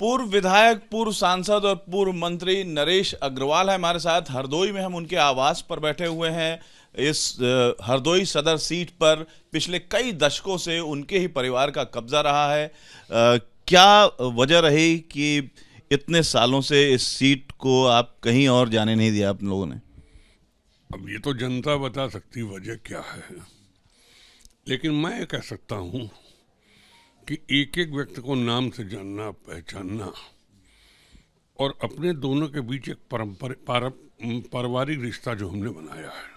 पूर्व विधायक, पूर्व सांसद और पूर्व मंत्री नरेश अग्रवाल है हमारे साथ। हरदोई में हम उनके आवास पर बैठे हुए हैं। इस हरदोई सदर सीट पर पिछले कई दशकों से उनके ही परिवार का कब्जा रहा है। क्या वजह रही कि इतने सालों से इस सीट को आप कहीं और जाने नहीं दिया आप लोगों ने? अब ये तो जनता बता सकती वजह क्या है, लेकिन मैं ये कह सकता हूँ कि एक एक व्यक्ति को नाम से जानना, पहचानना और अपने दोनों के बीच एक पारिवारिक रिश्ता जो हमने बनाया है,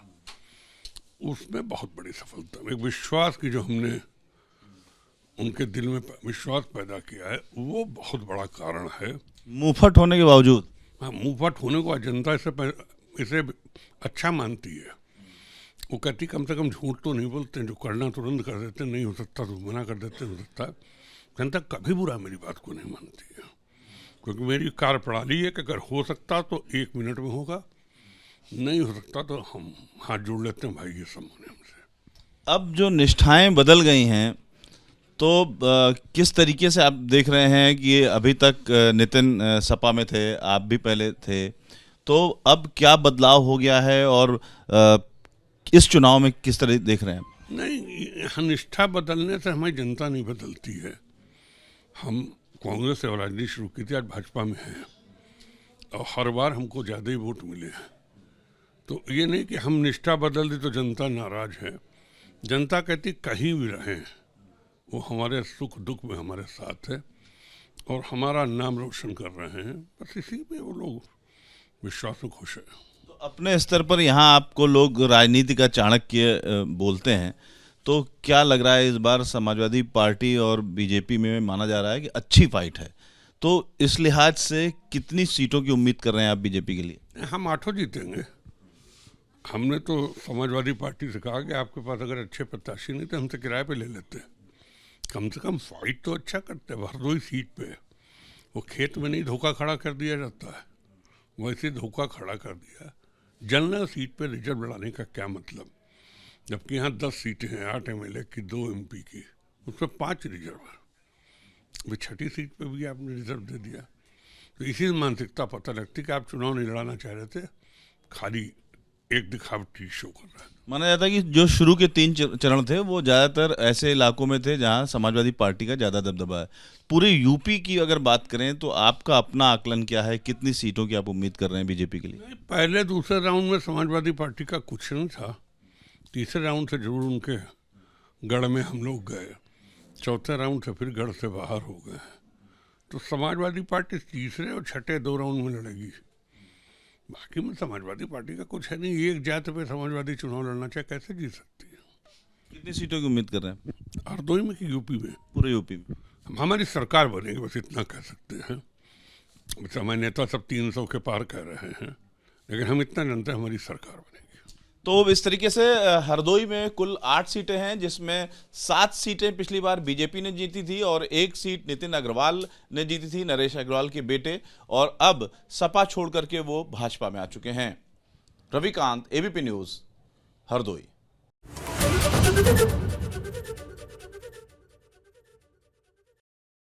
उसमें बहुत बड़ी सफलता, एक विश्वास की जो हमने उनके दिल में विश्वास पैदा किया है, वो बहुत बड़ा कारण है। मुंहफट होने के बावजूद? हाँ, मुंहफट होने को जनता इसे अच्छा मानती है। वो कहती कम से कम झूठ तो नहीं बोलते, जो करना तुरंत कर देते, नहीं हो सकता तो मना कर देते, हो सकता है। जनता कभी बुरा मेरी बात को नहीं मानती है, क्योंकि मेरी कार्यप्रणाली है कि अगर हो सकता तो 1 मिनट में होगा, नहीं हो सकता तो हम हाथ जोड़ लेते हैं, भाई ये सब होने हमसे। अब जो निष्ठाएं बदल गई हैं, तो किस तरीके से आप देख रहे हैं कि अभी तक नितिन सपा में थे, आप भी पहले थे, तो अब क्या बदलाव हो गया है और इस चुनाव में किस तरह देख रहे हैं? नहीं, निष्ठा बदलने से हमारी जनता नहीं बदलती है। हम कांग्रेस से राजनीति शुरू की थी, आज भाजपा में हैं और हर बार हमको ज़्यादा ही वोट मिले हैं। तो ये नहीं कि हम निष्ठा बदल दी तो जनता नाराज है। जनता कहती कहीं भी रहें, वो हमारे सुख दुख में हमारे साथ है और हमारा नाम रोशन कर रहे हैं। बस इसी में वो लोग विश्वास में खुश है। तो अपने स्तर पर यहाँ आपको लोग राजनीति का चाणक्य बोलते हैं, तो क्या लग रहा है इस बार समाजवादी पार्टी और बीजेपी में माना जा रहा है कि अच्छी फाइट है, तो इस लिहाज से कितनी सीटों की उम्मीद कर रहे हैं आप बीजेपी के लिए? हम 8 जीतेंगे। हमने तो समाजवादी पार्टी से कहा कि आपके पास अगर अच्छे प्रत्याशी नहीं तो हमसे किराए पे ले लेते, कम से कम फाइट तो अच्छा करते। हरदोई सीट पे वो खेत में नहीं धोखा खड़ा कर दिया जाता है, वैसे धोखा खड़ा कर दिया। जनरल सीट पे रिजर्व लड़ाने का क्या मतलब, जबकि यहाँ 10 सीटें हैं, 8 MLA की, 2 MP की, उसमें 5 रिजर्व है। वो 6ठी सीट पे भी आपने रिजर्व दे दिया। तो इसी मानसिकता पता लगती कि आप चुनाव नहीं लड़ाना चाह रहे थे, खाली एक दिखावटी शो कर रहा है। माना जाता है कि जो शुरू के 3 चरण थे वो ज़्यादातर ऐसे इलाकों में थे जहां समाजवादी पार्टी का ज़्यादा दबदबा है। पूरे यूपी की अगर बात करें तो आपका अपना आकलन क्या है, कितनी सीटों की आप उम्मीद कर रहे हैं बीजेपी के लिए? पहले दूसरे राउंड में समाजवादी पार्टी का कुछ नहीं था, तीसरे राउंड से जरूर उनके गढ़ में हम लोग गए, चौथे राउंड से फिर गढ़ से बाहर हो गए। तो समाजवादी पार्टी तीसरे और छठे 2 राउंड में लड़ेगी। बाकी में समाजवादी पार्टी का कुछ है नहीं। एक जात पे समाजवादी चुनाव लड़ना चाहे कैसे जीत सकती है? कितनी सीटों की उम्मीद कर रहे हैं? हरदोई में कि यूपी में? पूरे यूपी में। हमारी सरकार बनेगी, बस इतना कह सकते हैं। हमारे नेता सब 300 के पार कह रहे हैं, लेकिन हम इतना जानते हैं हमारी सरकार बनेगी। तो इस तरीके से हरदोई में कुल 8 सीटें हैं, जिसमें 7 सीटें पिछली बार बीजेपी ने जीती थी और 1 सीट नितिन अग्रवाल ने जीती थी, नरेश अग्रवाल के बेटे, और अब सपा छोड़ करके वो भाजपा में आ चुके हैं। Ravikant, ABP news, Hardoi.